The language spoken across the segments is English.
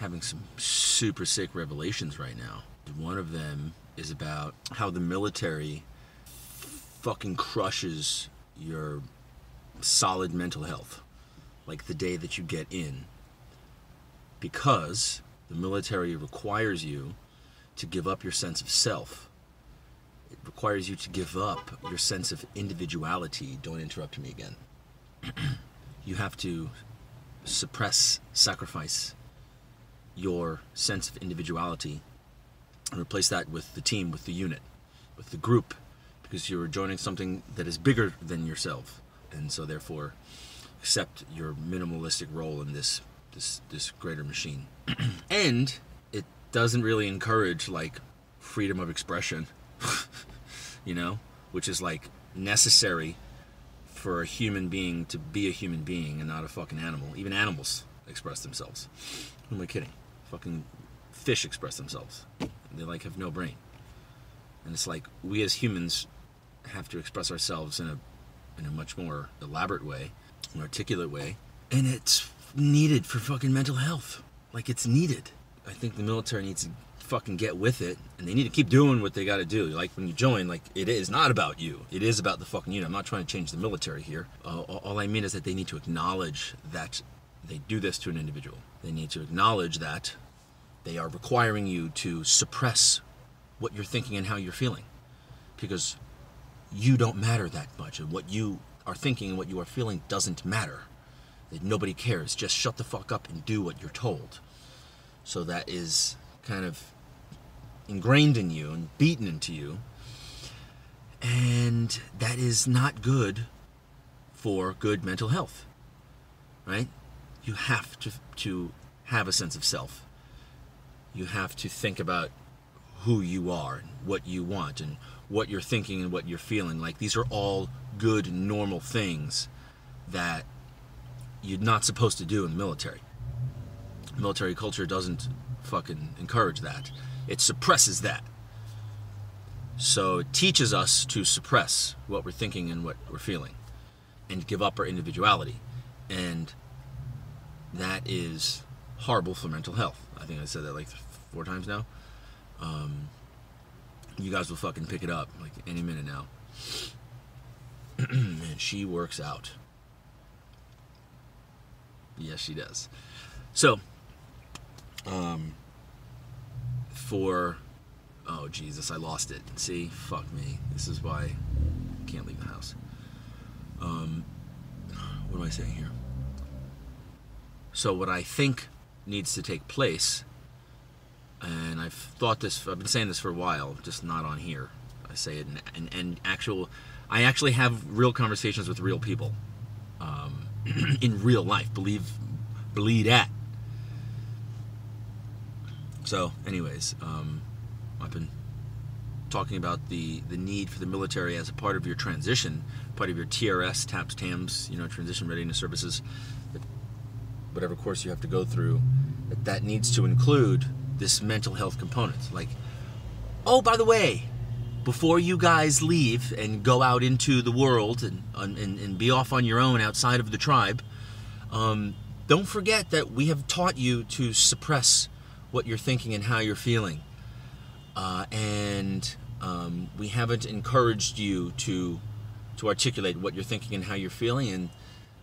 having some super sick revelations right now. One of them is about how the military fucking crushes your solid mental health, like the day that you get in, because the military requires you to give up your sense of self. It requires you to give up your sense of individuality. Don't interrupt me again. You have to suppress, sacrifice your sense of individuality and replace that with the team, with the unit, with the group, because you're joining something that is bigger than yourself, and so therefore accept your minimalistic role in this greater machine. And it doesn't really encourage like freedom of expression, you know, which is like necessary for a human being to be a human being and not a fucking animal. Even animals express themselves. Who am I kidding? Fucking fish express themselves. They like have no brain. And it's like we as humans have to express ourselves in a much more elaborate way, an articulate way, and it's needed for fucking mental health. Like, it's needed. I think the military needs to fucking get with it, and they need to keep doing what they got to do. Like, when you join, like, it is not about you. It is about the fucking unit. I'm not trying to change the military here. All I mean is that they need to acknowledge that they do this to an individual. They need to acknowledge that they are requiring you to suppress what you're thinking and how you're feeling, because you don't matter that much, and what you are thinking and what you are feeling doesn't matter. That nobody cares. Just shut the fuck up and do what you're told. So that is kind of ingrained in you and beaten into you, and that is not good for good mental health, right? You have to have a sense of self. You have to think about who you are and what you want and what you're thinking and what you're feeling. Like, these are all good, normal things that you're not supposed to do in the military. Military culture doesn't fucking encourage that. It suppresses that. So it teaches us to suppress what we're thinking and what we're feeling and give up our individuality. And that is horrible for mental health. I think I said that like 4 times now. You guys will fucking pick it up like any minute now. And she works out. Yes, she does. So, oh Jesus, I lost it. See, fuck me. This is why I can't leave the house. What am I saying here? So what I think needs to take place, and I've been saying this for a while, just not on here. I say it I actually have real conversations with real people, in real life. Believe that. So, anyways, I've been talking about the need for the military as a part of your transition, part of your TRS, TAPS, TAMS, transition readiness services, whatever course you have to go through, that needs to include this mental health component. Like, oh, by the way, before you guys leave and go out into the world and be off on your own outside of the tribe, don't forget that we have taught you to suppress what you're thinking and how you're feeling. And we haven't encouraged you to articulate what you're thinking and how you're feeling.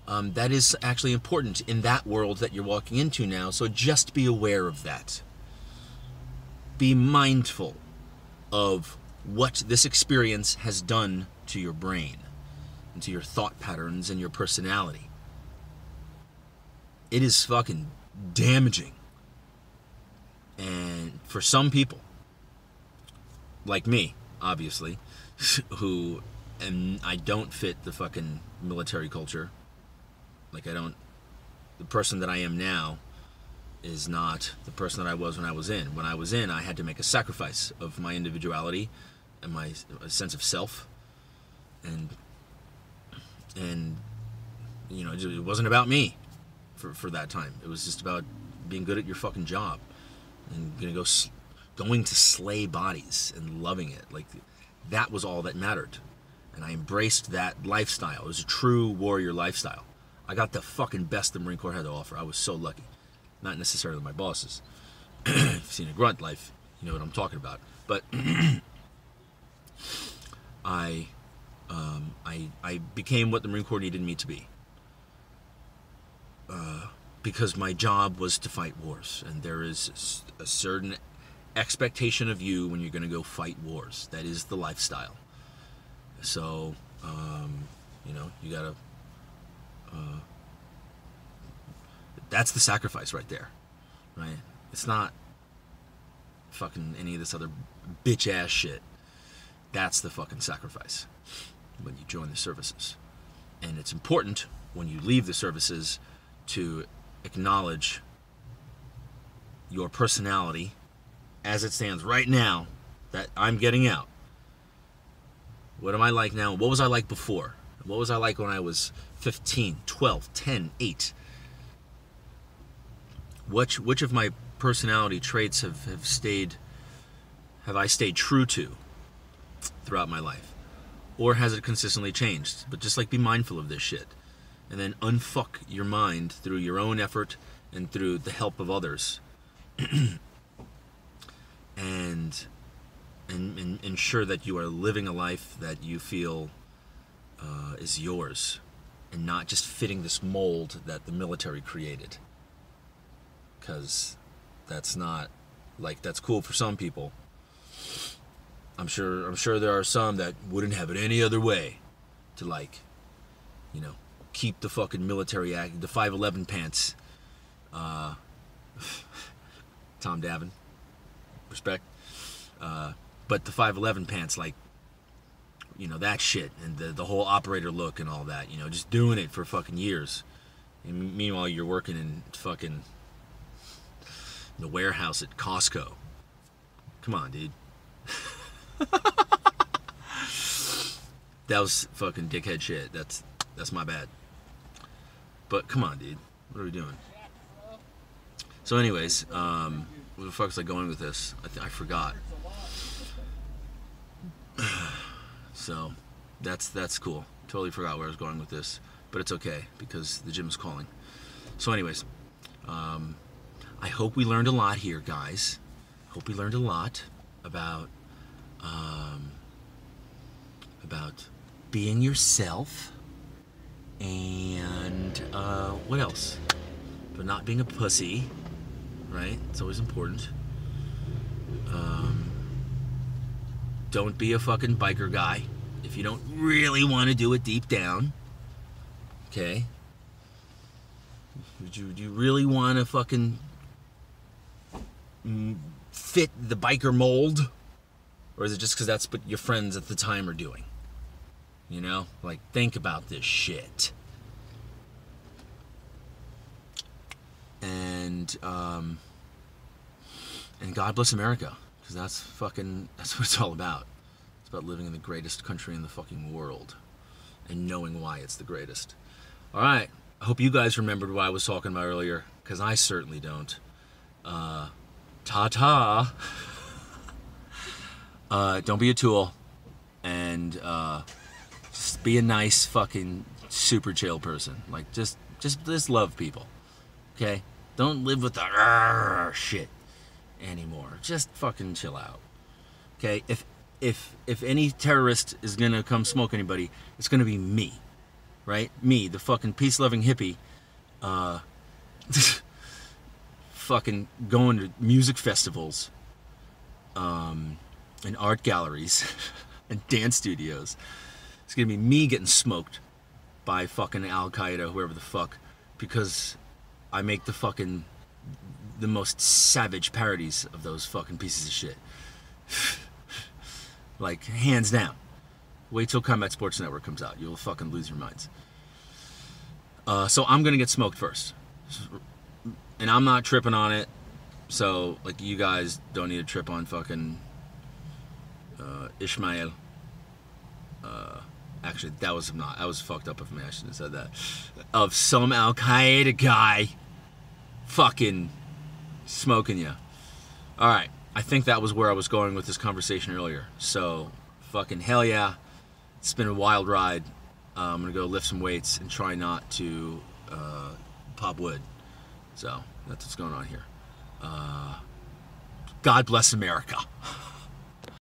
And that is actually important in that world that you're walking into now. So just be aware of that. Be mindful of what this experience has done to your brain and to your thought patterns and your personality. It is fucking damaging. And for some people, like me, obviously, I don't fit the fucking military culture. Like, the person that I am now is not the person that I was when I was in. When I was in, I had to make a sacrifice of my individuality and my sense of self. And it wasn't about me for that time. It was just about being good at your fucking job and going to slay bodies and loving it. Like, that was all that mattered. And I embraced that lifestyle. It was a true warrior lifestyle. I got the fucking best the Marine Corps had to offer. I was so lucky. Not necessarily my bosses. If you've seen a grunt life, you know what I'm talking about. But I became what the Marine Corps needed me to be. Because my job was to fight wars, and there is a certain expectation of you when you're going to go fight wars. That is the lifestyle. So, you know, you gotta. That's the sacrifice right there, right? It's not fucking any of this other bitch ass shit. That's the fucking sacrifice when you join the services, and it's important when you leave the services to acknowledge your personality as it stands right now that I'm getting out. What am I like now? What was I like before? What was I like when I was 15, 12, 10, 8? Which of my personality traits have I stayed true to throughout my life? Or has it consistently changed? But just like be mindful of this shit. And then unfuck your mind through your own effort and through the help of others. and ensure that you are living a life that you feel is yours, and not just fitting this mold that the military created. Because that's not, like, that's cool for some people. I'm sure there are some that wouldn't have it any other way to, like, you know, keep the fucking military act, the 511 pants. Tom Davin, respect. But the 511 pants, like, you know, that shit, and the whole operator look and all that, you know, just doing it for fucking years. And meanwhile, you're working in fucking the warehouse at Costco. Come on, dude. That was fucking dickhead shit. That's my bad. But come on, dude. What are we doing? So anyways, where the fuck was I going with this? I forgot. So that's cool. Totally forgot where I was going with this, but it's okay because the gym is calling. So anyways, I hope we learned a lot here, guys. Hope we learned a lot about being yourself, and what else? But not being a pussy, right? It's always important. Don't be a fucking biker guy if you don't really want to do it deep down. Okay? Do you really want to fucking fit the biker mold? Or is it just because that's what your friends at the time are doing? You know? Like, think about this shit. And God bless America. Because that's what it's all about. It's about living in the greatest country in the fucking world. And knowing why it's the greatest. Alright. I hope you guys remembered what I was talking about earlier. Because I certainly don't. Ta-ta. Don't be a tool. And just be a nice fucking super chill person. Like, just love people. Okay? Don't live with the shit anymore. Just fucking chill out. Okay? If any terrorist is gonna come smoke anybody, it's gonna be me. Right? Me, the fucking peace-loving hippie, fucking going to music festivals, and art galleries, and dance studios. It's gonna be me getting smoked by fucking Al-Qaeda, whoever the fuck, because I make the most savage parodies of those fucking pieces of shit. Like, hands down. Wait till Combat Sports Network comes out. You'll fucking lose your minds. So I'm gonna get smoked first. And I'm not tripping on it. So, like, you guys don't need to trip on fucking Ishmael. Actually, that was fucked up of me. I shouldn't have said that. Of some Al-Qaeda guy fucking smoking you. Alright. I think that was where I was going with this conversation earlier. So, fucking hell yeah. It's been a wild ride. I'm gonna go lift some weights and try not to pop wood. So, That's what's going on here. God bless America.